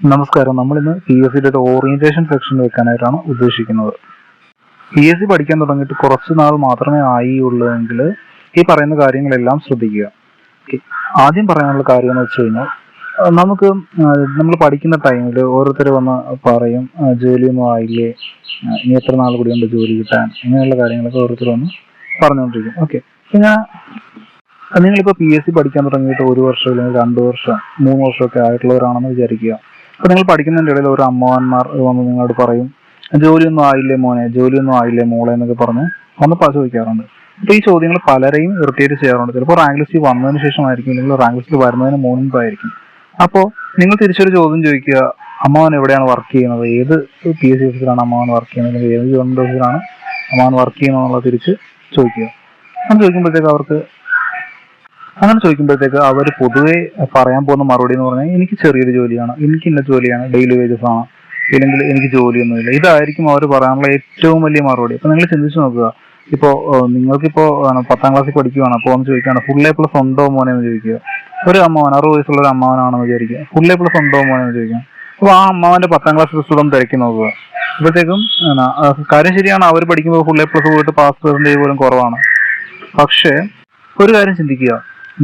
നമസ്കാരം. നമ്മളിന്ന് PSCയുടെ ഒരു ഓറിയന്റേഷൻ സെക്ഷൻ വെക്കാനായിട്ടാണ് ഉദ്ദേശിക്കുന്നത്. PSC പഠിക്കാൻ തുടങ്ങിയിട്ട് കുറച്ച് നാൾ മാത്രമേ ആയുള്ളൂവെങ്കിൽ ഈ പറയുന്ന കാര്യങ്ങളെല്ലാം ശ്രദ്ധിക്കുക. ആദ്യം പറയാനുള്ള കാര്യം എന്ന് വെച്ച് കഴിഞ്ഞാൽ, നമുക്ക് നമ്മൾ പഠിക്കുന്ന ടൈമിൽ ഓരോരുത്തർ വന്ന് പറയും ജോലിയൊന്നും ആയില്ലേ, ഇനി എത്ര നാൾ കൂടിയുണ്ട് ജോലി കിട്ടാൻ, ഇങ്ങനെയുള്ള കാര്യങ്ങളൊക്കെ ഓരോരുത്തർ വന്ന് പറഞ്ഞുകൊണ്ടിരിക്കും. ഓക്കെ, പിന്നെ നിങ്ങളിപ്പോൾ PSC പഠിക്കാൻ തുടങ്ങിയിട്ട് 1 വർഷം അല്ലെങ്കിൽ 2 വർഷം 3 വർഷമൊക്കെ ആയിട്ടുള്ളവരാണെന്ന് വിചാരിക്കുക. അപ്പോൾ നിങ്ങൾ പഠിക്കുന്നതിൻ്റെ ഇടയിൽ ഒരു അമ്മമാർ വന്ന് നിങ്ങളോട് പറയും ജോലിയൊന്നും ആയില്ലേ മോനെ, ജോലിയൊന്നും ആയില്ലേ മോളെ എന്നൊക്കെ പറഞ്ഞ് വന്ന് ചോദിക്കാറുണ്ട്. അപ്പോൾ ഈ ചോദ്യങ്ങൾ പലരെയും ഇറിറ്റേറ്റ് ചെയ്യാറുണ്ട്. ചിലപ്പോൾ റാങ്ക് ലിസ്റ്റിൽ വന്നതിന് ശേഷമായിരിക്കും, അല്ലെങ്കിൽ റാങ്ക് ലിസ്റ്റിൽ വരുന്നതിന് മുൻപായിരിക്കും. അപ്പോൾ നിങ്ങൾ തിരിച്ചൊരു ചോദ്യം ചോദിക്കുക, അമ്മാവൻ എവിടെയാണ് വർക്ക് ചെയ്യുന്നത്, ഏത് PSC ഓഫീസിലാണ് അമ്മാവൻ വർക്ക് ചെയ്യുന്നത്, അല്ലെങ്കിൽ ഏത് ഗവൺമെൻറ് ഓഫീസിലാണ് അമ്മാവൻ വർക്ക് ചെയ്യുന്നത് എന്നുള്ളത് തിരിച്ച് ചോദിക്കുക. അങ്ങനെ ചോദിക്കുമ്പോഴത്തേക്ക് അവർ പൊതുവെ പറയാൻ പോകുന്ന മറുപടി എന്ന് പറഞ്ഞാൽ എനിക്ക് ചെറിയൊരു ജോലിയാണ്, എനിക്ക് ഇന്ന ജോലിയാണ്, ഡെയിലി വേജസ് ആണ്, ഇല്ലെങ്കിൽ എനിക്ക് ജോലിയൊന്നുമില്ല. ഇതായിരിക്കും അവർ പറയാനുള്ള ഏറ്റവും വലിയ മറുപടി. അപ്പോൾ നിങ്ങൾ ചിന്തിച്ചു നോക്കുക, ഇപ്പോൾ നിങ്ങൾക്കിപ്പോൾ 10ാം ക്ലാസ്സിൽ പഠിക്കുകയാണ്, അപ്പോൾ ഒന്ന് ചോദിക്കുകയാണ് full A+ ഉണ്ടോ മോനെ എന്ന് ചോദിക്കുക. ഒരു അമ്മാവൻ 60 വയസ്സുള്ള ഒരു അമ്മാവനാണെന്ന് വിചാരിക്കുക, full A+ ഉണ്ടോ മോനെ എന്ന് ചോദിക്കുക. അപ്പോൾ ആ അമ്മാവന്റെ 10ാം ക്ലാസ് റിസൾട്ടും തിരക്കി നോക്കുക. അപ്പോഴത്തേക്കും കാര്യം ശരിയാണ്, അവർ പഠിക്കുമ്പോൾ full A+ പോയിട്ട് പാസ് പെർസെൻറ്റേജ് പോലും കുറവാണ്. പക്ഷേ ഒരു കാര്യം ചിന്തിക്കുക,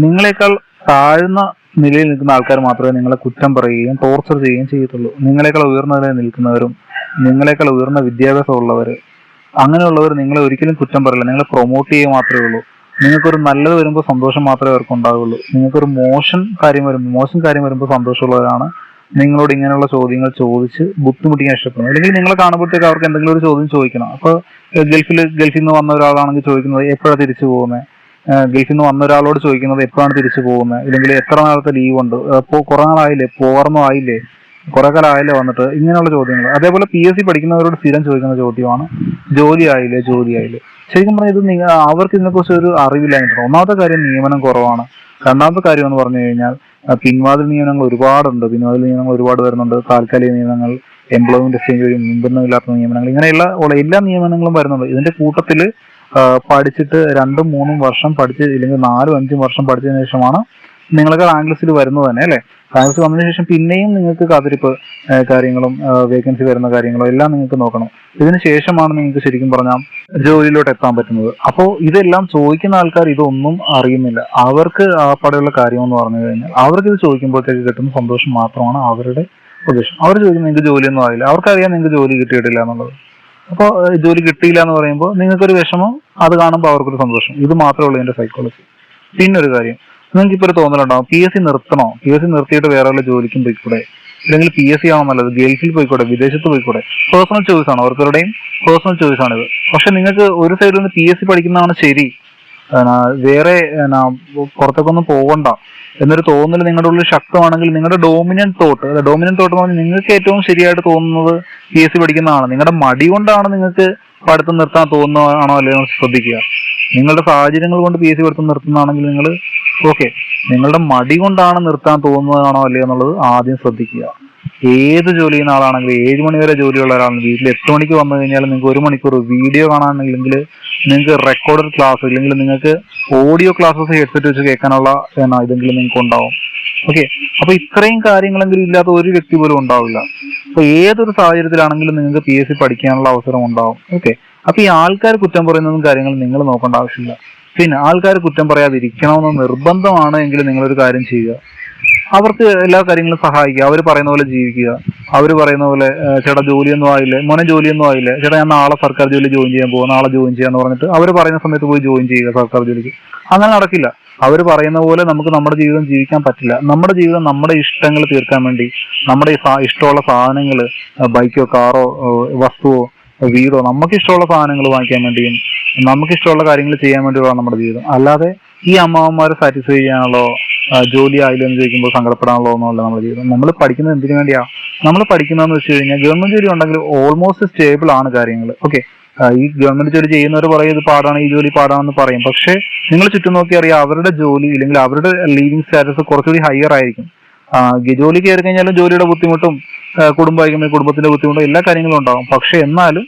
നിങ്ങളെക്കാൾ താഴ്ന്ന നിലയിൽ നിൽക്കുന്ന ആൾക്കാർ മാത്രമേ നിങ്ങളെ കുറ്റം പറയുകയും ടോർച്ചർ ചെയ്യുകയും ചെയ്യത്തുള്ളൂ. നിങ്ങളെക്കാൾ ഉയർന്ന നിലയിൽ നിൽക്കുന്നവരും നിങ്ങളെക്കാൾ ഉയർന്ന വിദ്യാഭ്യാസം ഉള്ളവർ, അങ്ങനെയുള്ളവർ നിങ്ങളെ ഒരിക്കലും കുറ്റം പറയില്ല, നിങ്ങളെ പ്രൊമോട്ട് ചെയ്യുക മാത്രമേ ഉള്ളൂ. നിങ്ങൾക്കൊരു നല്ലത് വരുമ്പോൾ സന്തോഷം മാത്രമേ അവർക്ക് ഉണ്ടാവുള്ളൂ. നിങ്ങൾക്കൊരു മോശം കാര്യം വരുമ്പോൾ സന്തോഷമുള്ളവരാണ് നിങ്ങളോട് ഇങ്ങനെയുള്ള ചോദ്യങ്ങൾ ചോദിച്ച് ബുദ്ധിമുട്ടിക്കാൻ ഇഷ്ടപ്പെടുന്നത്. അല്ലെങ്കിൽ നിങ്ങളെ കാണുമ്പോഴത്തേക്ക് അവർക്ക് എന്തെങ്കിലും ഒരു ചോദ്യം ചോദിക്കണം. അപ്പോൾ ഗൾഫിൽ നിന്ന് വന്ന ഒരാളാണെങ്കിൽ ചോദിക്കുന്നത് എപ്പോഴാണ് തിരിച്ചു പോകുന്നത്, ഗൾഫിൽ നിന്ന് വന്ന ഒരാളോട് ചോദിക്കുന്നത് എപ്പോഴാണ് തിരിച്ചു പോകുന്നത്, ഇല്ലെങ്കിൽ എത്ര നാളത്തെ ലീവ് ഉണ്ട്, അപ്പോൾ കുറെ നാളായില്ലേ, പോകാറൊന്നും ആയില്ലേ, കുറെ കാലം ആയില്ലേ വന്നിട്ട്, ഇങ്ങനെയുള്ള ചോദ്യങ്ങൾ. അതേപോലെ PSC പഠിക്കുന്നവരോട് സ്ഥിരം ചോദിക്കുന്ന ചോദ്യമാണ് ജോലി ആയില്ലേ. ശരിക്കും പറഞ്ഞാൽ ഇത് അവർക്ക് ഇതിനെക്കുറിച്ച് ഒരു അറിവില്ലായിട്ടുണ്ട്. ഒന്നാമത്തെ കാര്യം നിയമനം കുറവാണ്. രണ്ടാമത്തെ കാര്യം എന്ന് പറഞ്ഞു കഴിഞ്ഞാൽ പിൻവാതിൽ നിയമനങ്ങൾ ഒരുപാടുണ്ട്. പിൻവാതിൽ നിയമനങ്ങൾ ഒരുപാട് വരുന്നുണ്ട്. താൽക്കാലിക നിയമനങ്ങൾ, എംപ്ലോയ്മെന്റ് എക്സ്ചേഞ്ച് വഴി മുൻബന്ധമില്ലാത്ത നിയമനങ്ങൾ, ഇങ്ങനെയുള്ള എല്ലാ നിയമനങ്ങളും വരുന്നുണ്ട്. ഇതിന്റെ കൂട്ടത്തിൽ പഠിച്ചിട്ട് 2-3 വർഷം പഠിച്ച്, ഇല്ലെങ്കിൽ 4-5 വർഷം പഠിച്ചതിന് ശേഷമാണ് നിങ്ങൾക്ക് റാങ്ക് ലിസ്റ്റിൽ വരുന്നത് തന്നെ, അല്ലേ? റാങ്ക് ലിസ്റ്റ് വന്നതിന് ശേഷം പിന്നെയും നിങ്ങൾക്ക് കാത്തിരിപ്പ് കാര്യങ്ങളും വേക്കൻസി വരുന്ന കാര്യങ്ങളും എല്ലാം നിങ്ങൾക്ക് നോക്കണം. ഇതിന് ശേഷമാണ് നിങ്ങൾക്ക് ശരിക്കും പറഞ്ഞാൽ ജോലിയിലോട്ട് എത്താൻ പറ്റുന്നത്. അപ്പോൾ ഇതെല്ലാം ചോദിക്കുന്ന ആൾക്കാർ ഇതൊന്നും അറിയുന്നില്ല. അവർക്ക് ആ പടെയുള്ള കാര്യം എന്ന് പറഞ്ഞു കഴിഞ്ഞാൽ അവർക്ക് ഇത് ചോദിക്കുമ്പോഴത്തേക്ക് കിട്ടുന്ന സന്തോഷം മാത്രമാണ് അവരുടെ ഉദ്ദേശം. അവർ ചോദിക്കുന്നത് നിങ്ങൾക്ക് ജോലിയൊന്നും ആയില്ല, അവർക്കറിയാം നിങ്ങൾക്ക് ജോലി കിട്ടിയിട്ടില്ല എന്നുള്ളത്. അപ്പോൾ ജോലി കിട്ടിയില്ല എന്ന് പറയുമ്പോൾ നിങ്ങൾക്കൊരു വിഷമം, അത് കാണുമ്പോൾ അവർക്കൊരു സന്തോഷം. ഇത് മാത്രമേ ഉള്ളൂ ഇതിന്റെ സൈക്കോളജി. പിന്നൊരു കാര്യം, നിങ്ങൾക്ക് ഇപ്പോൾ ഒരു തോന്നലുണ്ടാവും, PSC നിർത്തണോ, PSC നിർത്തിയിട്ട് വേറെ വല്ല ജോലിക്കും പോയിക്കൂടെ, അല്ലെങ്കിൽ PSC ആണോ നല്ലത്, ഗൾഫിൽ പോയിക്കൂടെ, വിദേശത്ത് പോയിക്കൂടെ. പേഴ്സണൽ ചോയ്സ് ആണ്, ഓരോരുത്തരുടെയും പേഴ്സണൽ ചോയ്സ് ആണിത്. പക്ഷെ നിങ്ങൾക്ക് ഒരു സൈഡിൽ നിന്ന് PSC പഠിക്കുന്നതാണ് ശരി, വേറെ പുറത്തേക്കൊന്നും പോകണ്ട എന്നൊരു തോന്നൽ നിങ്ങളുടെ ഉള്ളിൽ ശക്തമാണെങ്കിൽ, നിങ്ങളുടെ ഡോമിനന്റ് തോട്ട് എന്ന് പറഞ്ഞാൽ നിങ്ങൾക്ക് ഏറ്റവും ശരിയായിട്ട് തോന്നുന്നത് PSC പഠിക്കുന്നതാണ്. നിങ്ങളുടെ മടി കൊണ്ടാണ് നിങ്ങൾക്ക് പഠിത്തം നിർത്താൻ തോന്നുന്നതാണോ അല്ലയോ ശ്രദ്ധിക്കുക. നിങ്ങളുടെ സാഹചര്യങ്ങൾ കൊണ്ട് PSC പഠിത്തം നിർത്തുന്നതാണെങ്കിൽ നിങ്ങൾ ഓക്കെ, നിങ്ങളുടെ മടി കൊണ്ടാണ് നിർത്താൻ തോന്നുന്നതാണോ അല്ലയോ എന്നുള്ളത് ആദ്യം ശ്രദ്ധിക്കുക. ഏത് ജോലി ചെയ്യുന്ന ആളാണെങ്കിലും 7 മണി വരെ ജോലിയുള്ള ഒരാളാണെങ്കിൽ വീട്ടിൽ 8 മണിക്ക് വന്നു കഴിഞ്ഞാൽ നിങ്ങൾക്ക് 1 മണിക്കൂർ വീഡിയോ കാണാനില്ലെങ്കിൽ നിങ്ങൾക്ക് റെക്കോർഡഡ് ക്ലാസ്, ഇല്ലെങ്കിൽ നിങ്ങൾക്ക് ഓഡിയോ ക്ലാസ്സസ് ഹെഡ്സെറ്റ് വെച്ച് കേൾക്കാനുള്ള ഇതെങ്കിലും നിങ്ങൾക്ക് ഉണ്ടാവും. ഓക്കെ, അപ്പൊ ഇത്രയും കാര്യങ്ങളെങ്കിലും ഇല്ലാത്ത ഒരു വ്യക്തി പോലും ഉണ്ടാവില്ല. അപ്പൊ ഏതൊരു സാഹചര്യത്തിലാണെങ്കിലും നിങ്ങൾക്ക് PSC പഠിക്കാനുള്ള അവസരം ഉണ്ടാവും. ഓക്കെ, അപ്പൊ ഈ ആൾക്കാർ കുറ്റം പറയുന്നതും കാര്യങ്ങളും നിങ്ങൾ നോക്കേണ്ട ആവശ്യമില്ല. പിന്നെ ആൾക്കാർ കുറ്റം പറയാതിരിക്കണമെന്ന് നിർബന്ധമാണ് എങ്കിൽ നിങ്ങളൊരു കാര്യം ചെയ്യുക, അവർക്ക് എല്ലാ കാര്യങ്ങളും സഹായിക്കുക, അവർ പറയുന്ന പോലെ ജീവിക്കുക. അവർ പറയുന്ന പോലെ ചേട്ടാ ജോലിയൊന്നും ആയില്ലേ, മോനെ ജോലിയൊന്നും ആയില്ലേ, ചേട്ടാ ഞാൻ നാളെ സർക്കാർ ജോലി ജോയിൻ ചെയ്യാൻ പോകും, നാളെ ജോയിൻ ചെയ്യാന്ന് പറഞ്ഞിട്ട് അവർ പറയുന്ന സമയത്ത് പോയി ജോയിൻ ചെയ്യുക സർക്കാർ ജോലിക്ക്. അങ്ങനെ നടക്കില്ല. അവർ പറയുന്ന പോലെ നമുക്ക് നമ്മുടെ ജീവിതം ജീവിക്കാൻ പറ്റില്ല. നമ്മുടെ ജീവിതം നമ്മുടെ ഇഷ്ടങ്ങൾ തീർക്കാൻ വേണ്ടി, നമ്മുടെ ഇഷ്ടമുള്ള സാധനങ്ങൾ, ബൈക്കോ കാറോ വസ്തുവോ വീടോ, നമുക്ക് ഇഷ്ടമുള്ള സാധനങ്ങൾ വാങ്ങിക്കാൻ വേണ്ടിയും നമുക്ക് ഇഷ്ടമുള്ള കാര്യങ്ങൾ ചെയ്യാൻ വേണ്ടിയുള്ള നമ്മുടെ ജീവിതം. അല്ലാതെ ഈ അമ്മാവന്മാരെ സാറ്റിസ്ഫൈ ചെയ്യാനുള്ളോ ജോലി ആയില്ലോ എന്ന് ചോദിക്കുമ്പോൾ സങ്കടപ്പെടാനുള്ളോ ഒന്നുമല്ല നമ്മുടെ ജീവിതം. നമ്മൾ പഠിക്കുന്നത് എന്തിനു വേണ്ടിയാ? നമ്മൾ പഠിക്കുന്നതെന്ന് വെച്ച് കഴിഞ്ഞാൽ ഗവൺമെന്റ് ജോലി ഉണ്ടെങ്കിൽ ഓൾമോസ്റ്റ് സ്റ്റേബിൾ ആണ് കാര്യങ്ങൾ. ഓക്കെ, ഈ ഗവൺമെന്റ് ജോലി ചെയ്യുന്നവർ പറയും ഇത് പാടാണ്, ഈ ജോലി പാടാണെന്ന് പറയും. പക്ഷെ നിങ്ങൾ ചുറ്റും നോക്കി അറിയാം, അവരുടെ ജോലി ഇല്ലെങ്കിൽ അവരുടെ ലിവിങ് സ്റ്റാറ്റസ് കുറച്ചുകൂടി ഹയർ ആയിരിക്കും. ജോലി കയറി കഴിഞ്ഞാലും ജോലിയുടെ ബുദ്ധിമുട്ടും കുടുംബമായിരിക്കുമ്പോൾ കുടുംബത്തിന്റെ ബുദ്ധിമുട്ടും എല്ലാ കാര്യങ്ങളും ഉണ്ടാകും. പക്ഷെ എന്നാലും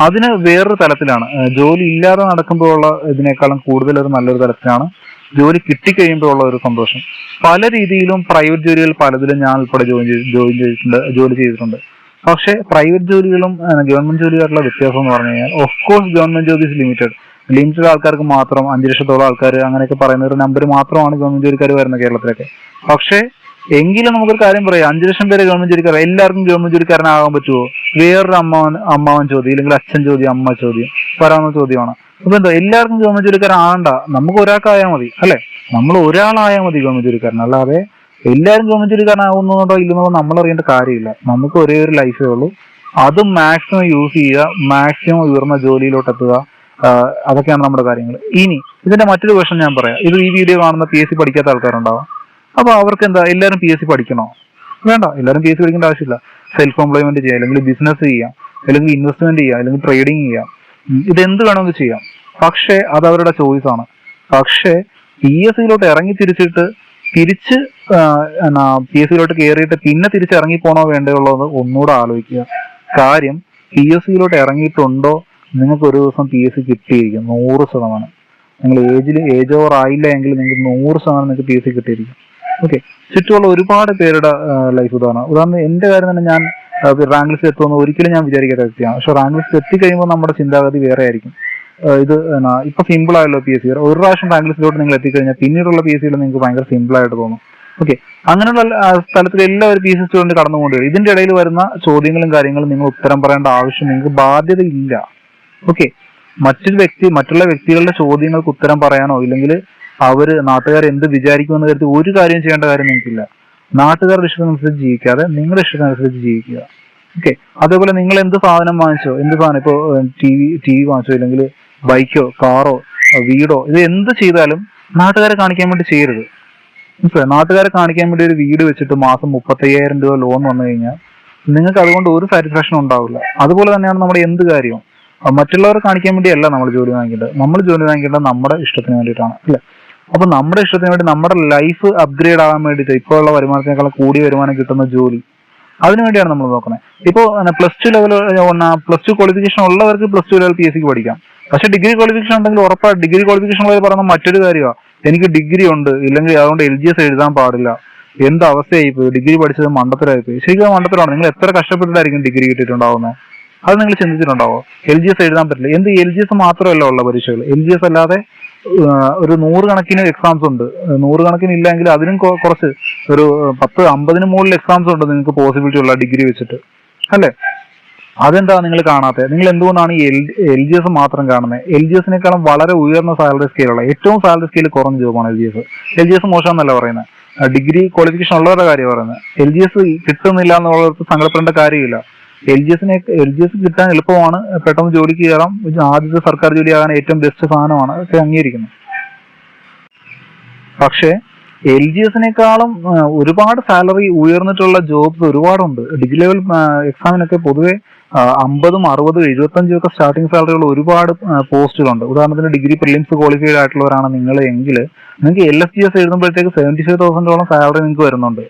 അതിന് വേറൊരു തലത്തിലാണ്. ജോലി ഇല്ലാതെ നടക്കുമ്പോഴുള്ള ഇതിനേക്കാളും കൂടുതൽ ഒരു നല്ലൊരു തലത്തിലാണ് ജോലി കിട്ടിക്കഴിയുമ്പോൾ ഉള്ള ഒരു സന്തോഷം. പല രീതിയിലും പ്രൈവറ്റ് ജോലികൾ പലതിലും ഞാൻ ഉൾപ്പെടെ ജോലി ചെയ്തിട്ടുണ്ട്. പക്ഷെ പ്രൈവറ്റ് ജോലികളും ഗവൺമെന്റ് ജോലികളുടെ വ്യത്യാസം എന്ന് പറഞ്ഞു കഴിഞ്ഞാൽ, of course government job is limited ആൾക്കാർക്ക് മാത്രം 5 ലക്ഷത്തോളം ആൾക്കാർ അങ്ങനെയൊക്കെ പറയുന്ന ഒരു നമ്പർ മാത്രമാണ് ഗവൺമെന്റ് ജോലിക്കാർ വരുന്നത് കേരളത്തിലൊക്കെ. പക്ഷെ എങ്കിലും നമുക്കൊരു കാര്യം പറയാം, 5 ലക്ഷം പേര് ഗവൺമെന്റ് ജോലിക്കാർ, എല്ലാവർക്കും ഗവൺമെന്റ് ജോലിക്കാരനാകാൻ പറ്റുമോ? വേറൊരു അമ്മാവൻ ചോദ്യം, അല്ലെങ്കിൽ അച്ഛൻ ചോദ്യം, അമ്മ ചോദ്യം വരാവുന്ന ചോദ്യമാണ്. അപ്പൊ എന്താ എല്ലാവർക്കും ഗവൺമെന്റ് ജോലിക്കാരാകണ്ട, നമുക്ക് ഒരാൾക്കായാൽ മതി അല്ലെ? നമ്മൾ ഒരാളായാൽ മതി ഗവൺമെന്റ് ജോലിക്കാരൻ. അല്ലാതെ എല്ലാവരും ഗവൺമെന്റ് ജോലിക്കാരനാകുന്നതോ ഇല്ലെന്നോ നമ്മൾ അറിയേണ്ട കാര്യമില്ല. നമുക്ക് ഒരേ ഒരു ലൈഫേ ഉള്ളൂ. അത് മാക്സിമം യൂസ് ചെയ്യുക, മാക്സിമം ഉയർന്ന ജോലിയിലോട്ട് എത്തുക. അതൊക്കെയാണ് നമ്മുടെ കാര്യങ്ങൾ. ഇനി ഇതിന്റെ മറ്റൊരു ക്വസ്റ്റൻ ഞാൻ പറയാം. ഇത് ഈ വീഡിയോ കാണുന്ന PSC പഠിക്കാത്ത ആൾക്കാരുണ്ടാവും. അപ്പൊ അവർക്ക് എന്താ, എല്ലാവരും PSC പഠിക്കണോ? വേണ്ട, എല്ലാവരും PSC പഠിക്കേണ്ട ആവശ്യമില്ല. സെൽഫ് എംപ്ലോയ്മെന്റ് ചെയ്യാം, അല്ലെങ്കിൽ ബിസിനസ് ചെയ്യാം, അല്ലെങ്കിൽ ഇൻവെസ്റ്റ്മെന്റ് ചെയ്യാം, അല്ലെങ്കിൽ ട്രേഡിങ് ചെയ്യാം. ഇതെന്ത് വേണമെങ്കിൽ ചെയ്യാം. പക്ഷെ അത് അവരുടെ ചോയ്സ് ആണ്. പക്ഷെ PSCയിലോട്ട് ഇറങ്ങി തിരിച്ച് PSCയിലോട്ട് കയറിയിട്ട് പിന്നെ തിരിച്ചിറങ്ങി പോണോ വേണ്ടയുള്ളത് ഒന്നുകൂടെ ആലോചിക്കുക. കാര്യം PSCയിലോട്ട് ഇറങ്ങിയിട്ടുണ്ടോ, നിങ്ങൾക്ക് ഒരു ദിവസം PSC കിട്ടിയിരിക്കും 100%. നിങ്ങൾ ഏജ് ഓവർ ആയില്ല എങ്കിൽ നിങ്ങൾക്ക് 100% നിങ്ങൾക്ക് PSC കിട്ടിയിരിക്കും. ഓക്കെ, ചുറ്റുമുള്ള ഒരുപാട് പേരുടെ ലൈഫ് ഉദാഹരണം എന്റെ കാര്യം തന്നെ. ഞാൻ റാങ്ക് ലിസ്റ്റ് എത്തുമെന്ന് ഒരിക്കലും ഞാൻ വിചാരിക്കാത്ത വ്യക്തിയാണ്. പക്ഷെ റാങ്ക് ലിസ്റ്റ് എത്തിക്കഴിയുമ്പോൾ നമ്മുടെ ചിന്താഗതി വേറെ ആയിരിക്കും. ഇത് ഇപ്പൊ സിമ്പിൾ ആയല്ലോ PSC. ഒരു പ്രാവശ്യം റാങ്ക് ലിസ്റ്റിലോട്ട് നിങ്ങൾ എത്തിക്കഴിഞ്ഞാൽ പിന്നീടുള്ള PSCയിൽ നിങ്ങൾക്ക് ഭയങ്കര സിമ്പിൾ ആയിട്ട് തോന്നും. ഓക്കെ, അങ്ങനെയുള്ള സ്ഥലത്തിൽ എല്ലാവരും PSC സ്റ്റുഡന്റ് കടന്നുകൊണ്ട് വരും. ഇതിന്റെ ഇടയിൽ വരുന്ന ചോദ്യങ്ങളും കാര്യങ്ങളും നിങ്ങൾ ഉത്തരം പറയേണ്ട ആവശ്യം നിങ്ങൾക്ക് ബാധ്യതയില്ല. ഓക്കെ, മറ്റുള്ള വ്യക്തികളുടെ ചോദ്യങ്ങൾക്ക് ഉത്തരം പറയാനോ, ഇല്ലെങ്കിൽ നാട്ടുകാർ എന്ത് വിചാരിക്കുമെന്ന് കരുതി ഒരു കാര്യം ചെയ്യേണ്ട കാര്യം നിങ്ങൾക്കില്ല. നാട്ടുകാരുടെ ഇഷ്ടത്തിനനുസരിച്ച് ജീവിക്കാതെ നിങ്ങളുടെ ഇഷ്ടത്തിനനുസരിച്ച് ജീവിക്കുക. ഓക്കെ, അതേപോലെ നിങ്ങൾ എന്ത് സാധനം വാങ്ങിച്ചോ, ഇപ്പൊ ടി വി വാങ്ങിച്ചോ, ഇല്ലെങ്കിൽ ബൈക്കോ കാറോ വീടോ, ഇത് എന്ത് ചെയ്താലും നാട്ടുകാരെ കാണിക്കാൻ വേണ്ടി ചെയ്യരുത്. മനസ്സിലായി? നാട്ടുകാരെ കാണിക്കാൻ വേണ്ടി ഒരു വീട് വെച്ചിട്ട് മാസം 35,000 രൂപ ലോൺ വന്നു കഴിഞ്ഞാൽ നിങ്ങൾക്ക് അതുകൊണ്ട് ഒരു സാറ്റിസ്ഫാക്ഷൻ ഉണ്ടാവില്ല. അതുപോലെ തന്നെയാണ് നമ്മുടെ എന്ത് കാര്യവും. മറ്റുള്ളവരെ കാണിക്കാൻ വേണ്ടിയല്ല നമ്മൾ ജോലി വാങ്ങിക്കേണ്ടത്. നമ്മൾ ജോലി വാങ്ങിക്കേണ്ടത് നമ്മുടെ ഇഷ്ടത്തിന് വേണ്ടിയിട്ടാണ് അല്ലെ? അപ്പൊ നമ്മുടെ ഇഷ്ടത്തിന് വേണ്ടി, നമ്മുടെ ലൈഫ് അപ്ഗ്രേഡ് ആകാൻ വേണ്ടിയിട്ട്, ഇപ്പോൾ ഉള്ള വരുമാനത്തിനേക്കാളും കൂടിയ വരുമാനം കിട്ടുന്ന ജോലി, അതിനുവേണ്ടിയാണ് നമ്മൾ നോക്കുന്നത്. ഇപ്പോൾ പ്ലസ് ടു ക്വാളിഫിക്കേഷൻ ഉള്ളവർക്ക് +2 ലെവൽ PSCക്ക് പഠിക്കാം. പക്ഷെ ഡിഗ്രി ക്വാളിഫിക്കേഷൻ ഉണ്ടെങ്കിൽ ഉറപ്പാണ്. ഡിഗ്രി ക്വാളിഫിക്കേഷൻ ഉള്ളവർ പറയുന്ന മറ്റൊരു കാര്യമാണ്, എനിക്ക് ഡിഗ്രി ഉണ്ട്, ഇല്ലെങ്കിൽ അതുകൊണ്ട് LGS എഴുതാൻ പാടില്ല. എന്ത് അവസ്ഥയായിപ്പോയി, ഡിഗ്രി പഠിച്ചത് മണ്ടത്തരമായിപ്പോയി. ശരിക്കും മണ്ടത്തരമാണ്. നിങ്ങൾ എത്ര കഷ്ടപ്പെട്ടിട്ടായിരിക്കും ഡിഗ്രി കിട്ടിയിട്ടുണ്ടാവുന്നത്? അത് നിങ്ങൾ ചിന്തിച്ചിട്ടുണ്ടാവോ? LGS എഴുതാൻ പറ്റില്ല. LGS മാത്രമല്ല ഉള്ള പരീക്ഷകൾ. LGS അല്ലാതെ ഒരു 100 കണക്കിന് എക്സാംസ് ഉണ്ട്. 100 കണക്കിന് ഇല്ലെങ്കിൽ അതിനും കുറച്ച് ഒരു 10-50 മുകളിൽ എക്സാംസ് ഉണ്ട് നിങ്ങൾക്ക് പോസിബിലിറ്റി ഉള്ള ഡിഗ്രി വെച്ചിട്ട് അല്ലെ? അതെന്താ നിങ്ങൾ കാണാത്തത്? നിങ്ങൾ എന്തുകൊണ്ടാണ് ഈ LGS മാത്രം കാണുന്നത്? LGSനേക്കാളും വളരെ ഉയർന്ന സാലറി സ്കെയിലുള്ള, ഏറ്റവും സാലറി സ്കെയിൽ കുറഞ്ഞ ജോബാണ് LGS. LGS മോശമെന്നല്ല പറയുന്നത്, ഡിഗ്രി ക്വാളിഫിക്കേഷൻ ഉള്ളവരുടെ കാര്യം പറയുന്നത്. LGS കിട്ടുന്നില്ല എന്നുള്ളവർക്ക് സങ്കടപ്പെടേണ്ട കാര്യമില്ല. LGS കിട്ടാൻ എളുപ്പമാണ്, പെട്ടെന്ന് ജോലിക്ക് കയറാം, ആദ്യത്തെ സർക്കാർ ജോലി ആകാൻ ഏറ്റവും ബെസ്റ്റ് സാധനമാണ്, ഒക്കെ അംഗീകരിക്കുന്നു. പക്ഷേ LGSനേക്കാളും ഒരുപാട് സാലറി ഉയർന്നിട്ടുള്ള ജോബ്സ് ഒരുപാടുണ്ട്. ഡിഗ്രി ലെവൽ എക്സാമിനൊക്കെ പൊതുവെ 50, 60, 75 ഒക്കെ സ്റ്റാർട്ടിംഗ് സാലറിയുള്ള ഒരുപാട് പോസ്റ്റുകളുണ്ട്. ഉദാഹരണത്തിന് ഡിഗ്രി പ്രിലിംസ് ക്വാളിഫൈഡ് ആയിട്ടുള്ളവരാണ് നിങ്ങൾ എങ്കിൽ നിങ്ങൾക്ക് LSGS എഴുതുമ്പോഴത്തേക്ക് 75,000 സാലറി നിങ്ങൾക്ക് വരുന്നുണ്ട്.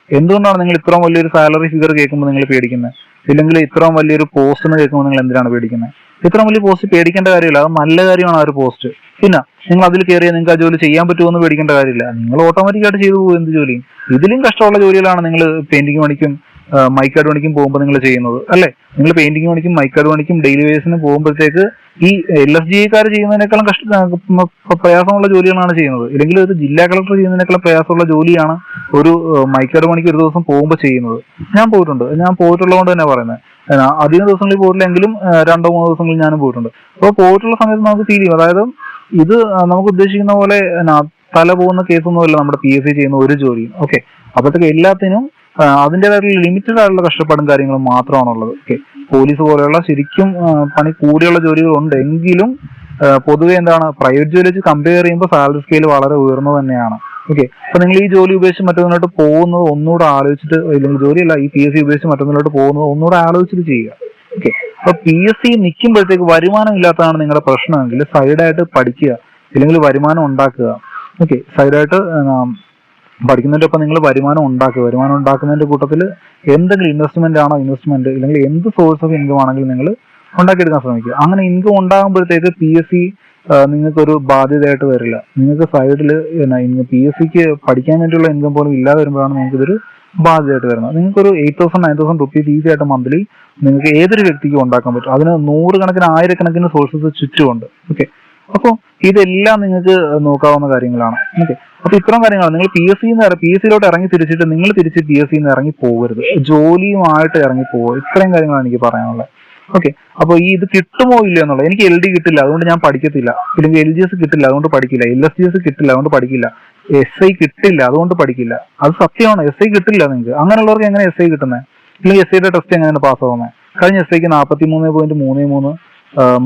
എന്തുകൊണ്ടാണ് നിങ്ങൾ ഇത്രയും വലിയൊരു സാലറി ഫിഗർ കേൾക്കുമ്പോൾ നിങ്ങൾ പേടിക്കുന്നത്? ഇല്ലെങ്കിൽ ഇത്രയും വലിയൊരു പോസ്റ്റിന് കേൾക്കുമ്പോൾ നിങ്ങൾ എന്തിനാണ് പേടിക്കുന്നത്? ഇത്രയും വലിയ പോസ്റ്റ് പേടിക്കേണ്ട കാര്യമില്ല, അത് നല്ല കാര്യമാണ് ആ ഒരു പോസ്റ്റ്. പിന്നെ നിങ്ങൾ അതിൽ കയറിയാൽ നിങ്ങൾക്ക് ആ ജോലി ചെയ്യാൻ പറ്റുമെന്ന് പേടിക്കേണ്ട കാര്യമില്ല. നിങ്ങൾ ഓട്ടോമാറ്റിക്കായിട്ട് ചെയ്തു പോകും എന്ത് ജോലിയും. ഇതിലും കഷ്ടമുള്ള ജോലികളാണ് നിങ്ങൾ പെയിന്റിംഗ് പണിക്കും മൈക്കാർഡ് പണിക്കും പോകുമ്പോൾ നിങ്ങൾ ചെയ്യുന്നത് അല്ലെ? നിങ്ങൾ പെയിന്റിംഗ് പണിക്കും മൈക്കാർഡ് പണിക്കും ഡെയിലി വേസിന് പോകുമ്പോഴത്തേക്ക് ഈ LSGക്കാർ ചെയ്യുന്നതിനേക്കാളും പ്രയാസമുള്ള ജോലികളാണ് ചെയ്യുന്നത്. ഇല്ലെങ്കിൽ ഒരു ജില്ലാ കളക്ടർ ചെയ്യുന്നതിനേക്കാളും പ്രയാസമുള്ള ജോലിയാണ് ഒരു മൈക്കാർഡ് പണിക്ക് ഒരു ദിവസം പോകുമ്പോൾ ചെയ്യുന്നത്. ഞാൻ പോയിട്ടുള്ളതുകൊണ്ട് തന്നെ പറയുന്നത്. അധികം ദിവസങ്ങളിൽ പോയിട്ടില്ലെങ്കിലും 2-3 ദിവസങ്ങളിൽ ഞാനും പോയിട്ടുണ്ട്. അപ്പോൾ പോയിട്ടുള്ള സമയത്ത് നമുക്ക് ഫീൽ ചെയ്യും, അതായത് ഇത് നമുക്ക് ഉദ്ദേശിക്കുന്ന പോലെ തല പോകുന്ന കേസൊന്നുമല്ല നമ്മുടെ PSC ചെയ്യുന്ന ഒരു ജോലിയും. ഓക്കെ, അപ്പോഴത്തേക്ക് എല്ലാത്തിനും അതിൻ്റെതായിട്ടുള്ള ലിമിറ്റഡ് ആയിട്ടുള്ള കഷ്ടപ്പാടും കാര്യങ്ങളും മാത്രമാണുള്ളത്. ഓക്കെ, പോലീസ് പോലെയുള്ള ശരിക്കും പണി കൂടിയുള്ള ജോലികളുണ്ട്. എങ്കിലും പൊതുവെ പ്രൈവറ്റ് ജോലി വെച്ച് കമ്പയർ ചെയ്യുമ്പോൾ സാലറി സ്കെയിൽ വളരെ ഉയർന്നു തന്നെയാണ്. ഓക്കെ, അപ്പൊ നിങ്ങൾ ഈ ജോലി ഉപേക്ഷിച്ച് മറ്റൊന്നിലോട്ട് പോകുന്നത് ഒന്നുകൂടെ ആലോചിച്ചിട്ട്, ഇല്ലെങ്കിൽ ജോലിയല്ല, ഈ PSC ഉപേക്ഷിച്ച് മറ്റൊന്നിലോട്ട് പോകുന്നത് ഒന്നുകൂടെ ആലോചിച്ചിട്ട് ചെയ്യുക. ഓക്കെ, അപ്പൊ PSC നിൽക്കുമ്പോഴത്തേക്ക് വരുമാനം ഇല്ലാത്തതാണ് നിങ്ങളുടെ പ്രശ്നമെങ്കിൽ സൈഡായിട്ട് പഠിക്കുക, ഇല്ലെങ്കിൽ വരുമാനം ഉണ്ടാക്കുക. ഓക്കെ, സൈഡായിട്ട് പഠിക്കുന്നതിന്റെ ഒപ്പം നിങ്ങൾ വരുമാനം ഉണ്ടാക്കുക. വരുമാനം ഉണ്ടാക്കുന്നതിന്റെ കൂട്ടത്തിൽ എന്തെങ്കിലും ഇൻവെസ്റ്റ്മെന്റ് ഇല്ലെങ്കിൽ എന്ത് സോഴ്സ് ഓഫ് ഇൻകം ആണെങ്കിലും നിങ്ങൾ ഉണ്ടാക്കിയെടുക്കാൻ ശ്രമിക്കുക. അങ്ങനെ ഇൻകം ഉണ്ടാകുമ്പോഴത്തേക്ക് PSC നിങ്ങൾക്കൊരു ബാധ്യതയായിട്ട് വരില്ല. നിങ്ങൾക്ക് സൈഡിൽ PSCക്ക് പഠിക്കാൻ വേണ്ടിയുള്ള ഇൻകം പോലും ഇല്ലാതെ വരുമ്പോഴാണ് നിങ്ങൾക്ക് ഇതൊരു ബാധ്യതയായിട്ട് വരുന്നത്. നിങ്ങൾക്കൊരു 8,000 9,000 റുപ്പീസ് ഈസി ആയിട്ട് മന്ത്ലി നിങ്ങൾക്ക് ഏതൊരു വ്യക്തിക്കും ഉണ്ടാക്കാൻ പറ്റും. അതിന് 100 കണക്കിന് 1000 സോഴ്സസ് ചുറ്റുമുണ്ട്. ഓക്കെ, അപ്പോൾ ഇതെല്ലാം നിങ്ങൾക്ക് നോക്കാവുന്ന കാര്യങ്ങളാണ്. ഓക്കെ, അപ്പൊ ഇത്തരം കാര്യങ്ങളാണ്. നിങ്ങൾ PSCയിലോട്ട് ഇറങ്ങി തിരിച്ചിട്ട് നിങ്ങൾ തിരിച്ച് PSCന്ന് ഇറങ്ങി പോകരുത്, ജോലിയുമായിട്ട് ഇറങ്ങി പോകുക. ഇത്രയും കാര്യങ്ങളാണ് എനിക്ക് പറയാനുള്ളത്. ഓക്കെ, അപ്പൊ ഇത് കിട്ടുമോ ഇല്ലയോ എന്നുള്ളത്. എനിക്ക് LD കിട്ടില്ല അതുകൊണ്ട് ഞാൻ പഠിക്കത്തില്ല, ഇല്ലെങ്കിൽ LGS കിട്ടില്ല അതുകൊണ്ട് പഠിക്കില്ല, LSGS കിട്ടില്ല അതുകൊണ്ട് പഠിക്കില്ല, SI കിട്ടില്ല അതുകൊണ്ട് പഠിക്കില്ല. അത് സത്യമാണ്. SI കിട്ടില്ല നിങ്ങൾക്ക്. അങ്ങനെയുള്ളവർക്ക് എങ്ങനെ SI കിട്ടുന്നത്? ഇല്ലെങ്കിൽ SIയുടെ ടെസ്റ്റ് എങ്ങനെയാണ് പാസ്സാവുന്നത്? കഴിഞ്ഞ SIക്ക് 43.33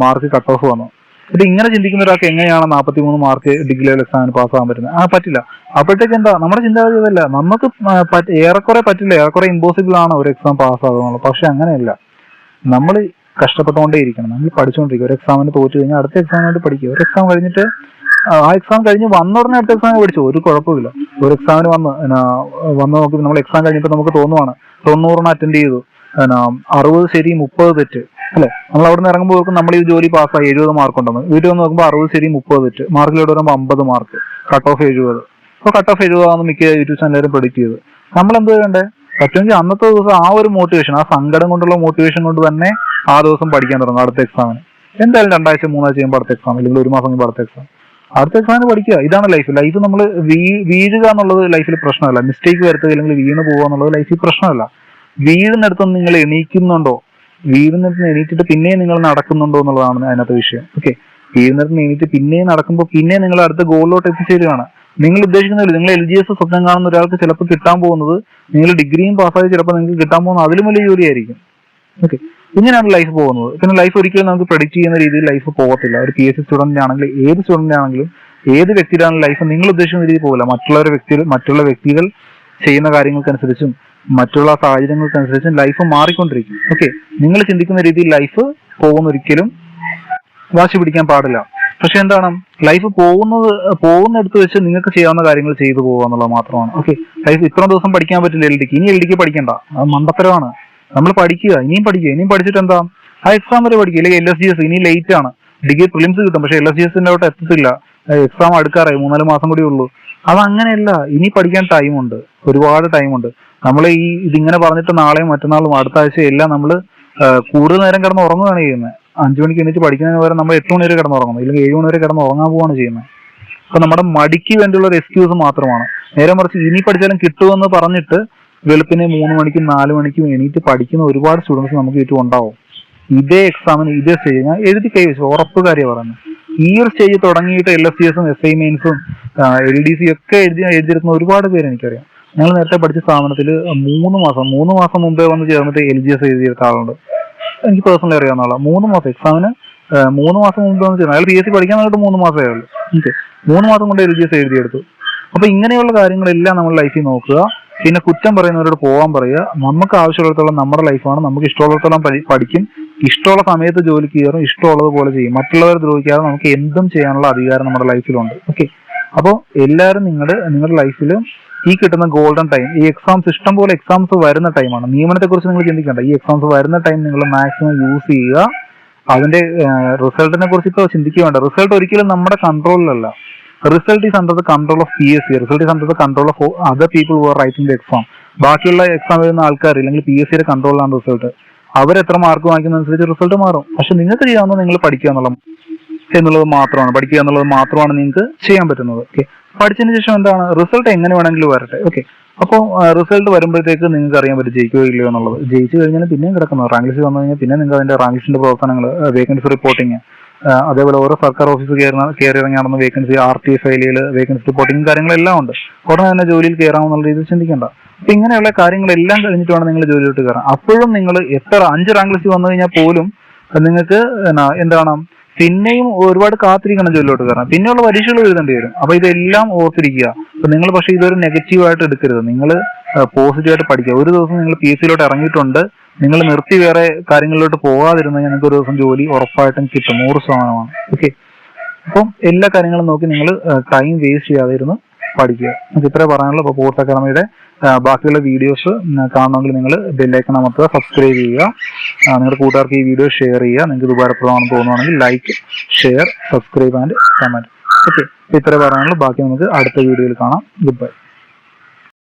മാർക്ക് കട്ട് ഓഫ് വന്നു. ഇത് ഇങ്ങനെ ചിന്തിക്കുന്ന ഒരാൾക്ക് എങ്ങനെയാണ് 43 മാർക്ക് ഡിഗ്രി ലെവൽ എക്സാമിന് പാസ്സാകാൻ പറ്റുന്നത്? പറ്റില്ല. അപ്പോഴത്തേക്ക് എന്താ നമ്മുടെ ചിന്താഗതി അതല്ല, നമുക്ക് ഏറെക്കുറെ പറ്റില്ല, ഏറെക്കുറെ ഇമ്പോസിബിൾ ആണ് ഒരു എക്സാം പാസ്സാകുന്നുള്ളത്. പക്ഷെ അങ്ങനെയല്ല, നമ്മൾ കഷ്ടപ്പെട്ടുകൊണ്ടേ ഇരിക്കണം, നമ്മൾ പഠിച്ചുകൊണ്ടിരിക്കും. ഒരു എക്സാമിന് തോറ്റു കഴിഞ്ഞാൽ അടുത്ത എക്സാമിനായിട്ട് പഠിക്കുക. ഒരു എക്സാം കഴിഞ്ഞിട്ട് എക്സാം കഴിഞ്ഞ് വന്ന ഉടനെ അടുത്ത എക്സാമിന് പഠിച്ചു, ഒരു കുഴപ്പമില്ല. ഒരു എക്സാമിന് വന്ന് നോക്കി നമ്മൾ എക്സാം കഴിഞ്ഞപ്പോൾ നമുക്ക് തോന്നുവാണ് 90 അറ്റൻഡ് ചെയ്തു, 60 ശരി 30 തെറ്റ് അല്ലെ? നമ്മൾ അവിടെ നിന്ന് ഇറങ്ങുമ്പോൾ നമ്മൾ ഈ ജോലി പാസ്സായി 70 മാർക്ക് ഉണ്ടെന്ന്. വീട്ടിൽ വന്ന് നോക്കുമ്പോൾ 60 ശരി 30 തെറ്റ്, മാർക്കിലോട്ട് വരുമ്പോൾ 50 മാർക്ക്, കട്ട് ഓഫ് 70. അപ്പോൾ കട്ട് ഓഫ് 70 ആണെന്ന് മിക്ക യൂട്യൂബ് ചാനലുകാരും പ്രെഡിക്റ്റ് ചെയ്ത്. നമ്മൾ എന്ത് ചെയ്യണ്ടേ? പറ്റുമെങ്കിൽ അന്നത്തെ ദിവസം ആ ഒരു മോട്ടിവേഷൻ, ആ സങ്കടം കൊണ്ടുള്ള മോട്ടിവേഷൻ കൊണ്ട് തന്നെ ആ ദിവസം പഠിക്കാൻ തുടങ്ങും. അടുത്ത എക്സാമിന് എന്തായാലും 2 ആഴ്ച 3 ആഴ്ച ചെയ്യുമ്പോൾ അടുത്ത എക്സാം, അല്ലെങ്കിൽ 1 മാസം കഴിയുമ്പോൾ അടുത്ത എക്സാം, അടുത്ത എക്സാമിന് പഠിക്കുക. ഇതാണ് ലൈഫ്. നമ്മൾ വീഴുക എന്നുള്ളത് ലൈഫിൽ പ്രശ്നമല്ല, മിസ്റ്റേക്ക് വരുത്തുക അല്ലെങ്കിൽ വീണ് പോകുക എന്നുള്ളത് ലൈഫിൽ പ്രശ്നമല്ല. വീഴുന്നിടത്തുനിന്ന് നിങ്ങൾ എണീക്കുന്നുണ്ടോ, വീഴുന്നിടത്ത് എണീറ്റിട്ട് പിന്നെയും നിങ്ങൾ നടക്കുന്നുണ്ടോ എന്നുള്ളതാണ് അതിനകത്ത് വിഷയം. ഓക്കെ, വീഴുന്നിടത്ത് എണീറ്റ് പിന്നെയും നടക്കുമ്പോൾ പിന്നെ നിങ്ങൾ അടുത്ത ഗോളിലോട്ട് എത്തിച്ചേരുകയാണ്. നിങ്ങൾ ഉദ്ദേശിക്കുന്നില്ല. നിങ്ങൾ LGS സ്വപ്നം കാണുന്ന ഒരാൾക്ക് ചിലപ്പോൾ കിട്ടാൻ പോകുന്നത്, നിങ്ങൾ ഡിഗ്രിയും പാസ്സായി ചിലപ്പോൾ നിങ്ങൾക്ക് കിട്ടാൻ പോകുന്നത് അതിലും വലിയ ജോലിയായിരിക്കും. ഓക്കെ, ഇങ്ങനെയാണ് ലൈഫ് പോകുന്നത്. പിന്നെ ലൈഫ് ഒരിക്കലും നമുക്ക് പ്രെഡിക്റ്റ് ചെയ്യുന്ന രീതിയിൽ ലൈഫ് പോകത്തില്ല. ഒരു PSC സ്റ്റുഡന്റ് ആണെങ്കിലും ഏത് സ്റ്റുഡന്റ് ആണെങ്കിലും ഏത് വ്യക്തിയുടെ ലൈഫ് നിങ്ങൾ ഉദ്ദേശിക്കുന്ന രീതിയിൽ പോകില്ല. മറ്റുള്ള വ്യക്തികൾ ചെയ്യുന്ന കാര്യങ്ങൾക്കനുസരിച്ചും മറ്റുള്ള സാഹചര്യങ്ങൾക്കനുസരിച്ചും ലൈഫ് മാറിക്കൊണ്ടിരിക്കും. ഓക്കെ, നിങ്ങൾ ചിന്തിക്കുന്ന രീതിയിൽ ലൈഫ് ഒരിക്കലും വാശി പിടിക്കാൻ പാടില്ല. പക്ഷെ എന്താണ്, ലൈഫ് പോകുന്നിടത്ത് വെച്ച് നിങ്ങൾക്ക് ചെയ്യാവുന്ന കാര്യങ്ങൾ ചെയ്തു പോകുക എന്നുള്ളത് മാത്രമാണ്. ഓക്കെ, ലൈഫ് ഇത്ര ദിവസം പഠിക്കാൻ പറ്റില്ല LDക്ക്, ഇനി LDക്ക് പഠിക്കണ്ട, അത് മണ്ടത്തരമാണ്. നമ്മൾ പഠിക്കുക, ഇനിയും പഠിച്ചിട്ട് എന്താ, ആ എക്സാം വരെ പഠിക്കുക. അല്ലെങ്കിൽ LSGS ഇനി ലേറ്റ് ആണ്, ഡിഗ്രി പ്രിലിംസ് കിട്ടും, പക്ഷെ LSGSന്റെ എത്തത്തില്ല, എക്സാം അടുക്കാറായി, 3-4 മാസം കൂടി ഉള്ളൂ. അതങ്ങനെയല്ല, ഇനി പഠിക്കാൻ ടൈമുണ്ട്, ഒരുപാട് ടൈമുണ്ട്. നമ്മൾ ഇതിങ്ങനെ പറഞ്ഞിട്ട് നാളെയും മറ്റന്നാളും അടുത്ത ആഴ്ചയും എല്ലാം നമ്മൾ കൂടുതൽ നേരം കിടന്ന് ഉറങ്ങുകയാണ് ചെയ്യുന്നത്. 5 മണിക്ക് എണീറ്റ് പഠിക്കുന്നതിന് പകരം നമ്മൾ 8 മണി വരെ കിടന്ന് ഉറങ്ങുന്നു, ഇല്ലെങ്കിൽ 7 മണി വരെ കിടന്ന് ഉറങ്ങാൻ പോവാണ് ചെയ്യുന്നത്. അപ്പൊ നമ്മുടെ മടിക്ക് വേണ്ടിയുള്ള ഒരു എക്സ്ക്യൂസ് മാത്രമാണ്. നേരെ മറിച്ച് ഇനി പഠിച്ചാലും കിട്ടുമെന്ന് പറഞ്ഞിട്ട് വെളുപ്പിനെ 3 മണിക്കും 4 മണിക്കും എണീറ്റ് പഠിക്കുന്ന ഒരുപാട് സ്റ്റുഡൻസ് നമുക്ക് ചുറ്റും ഉണ്ടാവും. ഇതേ എക്സാമിന് ഇതേ സ്റ്റേജ് ഞാൻ എഴുതി കൈവച്ചു, ഉറപ്പ് കാര്യം പറയുന്നത്. ഈ ഒരു സ്റ്റേജ് തുടങ്ങിയിട്ട് LSCSും SI മെയിൻസും LDC ഒക്കെ എഴുതിയെടുക്കുന്ന ഒരുപാട് പേര് എനിക്കറിയാം. ഞങ്ങൾ നേരത്തെ പഠിച്ച സ്ഥാപനത്തിൽ 3 മാസം മുമ്പേ വന്ന് ചേർന്നിട്ട് LGS എഴുതിയെടുത്ത ആളുണ്ട്. എനിക്ക് പേഴ്സണലി അറിയാവുന്ന ആളാണ്. 3 മാസം എക്സാമിന് 3 മാസം മുമ്പ് വന്ന് ചേർന്നത്. അയാൾ PSC പഠിക്കാൻ വേണ്ടിയിട്ട് 3 മാസമേ ഉള്ളൂ. ഓക്കെ, 3 മാസം കൊണ്ട് LGS എഴുതിയെടുത്തു. അപ്പൊ ഇങ്ങനെയുള്ള കാര്യങ്ങളെല്ലാം നമ്മൾ ലൈഫിൽ നോക്കുക. പിന്നെ കുറ്റം പറയുന്നവരോട് പോകാൻ പറയുക. നമുക്ക് ആവശ്യമുള്ളിടത്തോളം നമ്മുടെ ലൈഫാണ്, നമുക്ക് ഇഷ്ടമുള്ളിടത്തോളം പഠിക്കും, ഇഷ്ടമുള്ള സമയത്ത് ജോലിക്ക് കയറും, ഇഷ്ടമുള്ളതുപോലെ ചെയ്യും. മറ്റുള്ളവരെ ദ്രോഹിക്കാതെ നമുക്ക് എന്തും ചെയ്യാനുള്ള അധികാരം നമ്മുടെ ലൈഫിലുണ്ട്. ഓക്കെ, അപ്പോൾ എല്ലാവരും നിങ്ങളുടെ ലൈഫിൽ ഈ കിട്ടുന്ന ഗോൾഡൻ ടൈം, ഈ എക്സാംസ് ഇഷ്ടം പോലെ എക്സാംസ് വരുന്ന ടൈമാണ്. നിയമനത്തെ കുറിച്ച് നിങ്ങൾ ചിന്തിക്കേണ്ട. ഈ എക്സാംസ് വരുന്ന ടൈം നിങ്ങൾ മാക്സിമം യൂസ് ചെയ്യുക. അതിന്റെ റിസൾട്ടിനെ കുറിച്ച് ഇപ്പോൾ ചിന്തിക്കുക വേണ്ട. റിസൾട്ട് ഒരിക്കലും നമ്മുടെ കൺട്രോളിലല്ല. Result is under the control of PSC. Result is under the control of other people who are writing the exam. ബാക്കിയുള്ള എക്സാം എഴുതുന്ന ആൾക്കാർ അല്ലെങ്കിൽ PSCയുടെ കൺട്രോളിലാണ് റിസൾട്ട്. അവരെത്ര മാർക്ക് വാങ്ങിക്കുന്നതനുസരിച്ച് റിസൾട്ട് മാറും. പക്ഷെ നിങ്ങൾക്ക് ചെയ്യാവുന്നത് നിങ്ങൾ പഠിക്കുക എന്നുള്ളത് മാത്രമാണ് നിങ്ങൾക്ക് ചെയ്യാൻ പറ്റുന്നത്. ഓക്കെ, പഠിച്ചതിന് ശേഷം എന്താണ്, റിസൾട്ട് എങ്ങനെ വേണമെങ്കിലും വരട്ടെ. ഓക്കെ, അപ്പോൾ റിസൾട്ട് വരുമ്പോഴത്തേക്ക് നിങ്ങൾക്ക് അറിയാൻ പറ്റും ജയിക്കുകയോ ഇല്ലയോ എന്നുള്ളത്. ജയിച്ചു കഴിഞ്ഞാൽ പിന്നെയും കിടക്കുന്നത്, റാങ്ക് ലിസ്റ്റ് വന്നു കഴിഞ്ഞാൽ പിന്നെ നിങ്ങൾക്ക് അതിന്റെ റാങ്ക് ലിസ്റ്റിന്റെ പ്രവർത്തനങ്ങൾ, വേക്കൻസി റിപ്പോർട്ടിങ്, അതേപോലെ ഓരോ സർക്കാർ ഓഫീസ് കയറി ഇറങ്ങി നടന്ന വേക്കൻസി, RTA ഫയലുകൾ, വേക്കൻസി റിപ്പോർട്ടിങ് കാര്യങ്ങളെല്ലാം ഉണ്ട്. ഉടനെ തന്നെ ജോലിയിൽ കയറാമെന്നുള്ള രീതിയിൽ ചിന്തിക്കേണ്ട. അപ്പൊ ഇങ്ങനെയുള്ള കാര്യങ്ങളെല്ലാം കഴിഞ്ഞിട്ട് വേണം നിങ്ങൾ ജോലിയിലോട്ട് കയറാൻ. അപ്പോഴും നിങ്ങൾ എത്ര 5 റാങ്ക് ലിസ്റ്റ് വന്നു കഴിഞ്ഞാൽ പോലും നിങ്ങൾക്ക് എന്താണ്, പിന്നെയും ഒരുപാട് കാത്തിരിക്കണം ജോലിയിലോട്ട് കയറാൻ. പിന്നെയുള്ള പരീക്ഷകൾ എഴുതേണ്ടി വരും. അപ്പൊ ഇതെല്ലാം ഓർത്തിരിക്കുക. അപ്പൊ നിങ്ങൾ പക്ഷേ ഇതൊരു നെഗറ്റീവായിട്ട് എടുക്കരുത്, നിങ്ങൾ പോസിറ്റീവായിട്ട് പഠിക്കുക. ഒരു ദിവസം നിങ്ങൾ PSCയിലോട്ട് ഇറങ്ങിയിട്ടുണ്ട്, നിങ്ങൾ നിർത്തി വേറെ കാര്യങ്ങളിലോട്ട് പോകാതിരുന്ന ഞങ്ങൾക്ക് ഒരു ദിവസം ജോലി ഉറപ്പായിട്ടും കിട്ടും, 100%. ഓക്കെ, അപ്പം എല്ലാ കാര്യങ്ങളും നോക്കി നിങ്ങൾ ടൈം വേസ്റ്റ് ചെയ്യാതിരുന്ന് പഠിക്കുക. നമുക്ക് ഇത്രേ പറയാനുള്ളൂ. അപ്പോൾ പോർട്സ് അക്കാഡമിയുടെ ബാക്കിയുള്ള വീഡിയോസ് കാണണമെങ്കിൽ നിങ്ങൾ ബെല്ലൈക്കൺ അമർത്തുക, സബ്സ്ക്രൈബ് ചെയ്യുക, നിങ്ങളുടെ കൂട്ടുകാർക്ക് ഈ വീഡിയോ ഷെയർ ചെയ്യുക. നിങ്ങൾക്ക് ഇത് ഉപകാരപ്രദമാണെന്ന് തോന്നുകയാണെങ്കിൽ like, share, subscribe and comment. Okay, ഇത്രേ പറയാനുള്ളൂ. ബാക്കി നമുക്ക് അടുത്ത വീഡിയോയിൽ കാണാം. Good bye.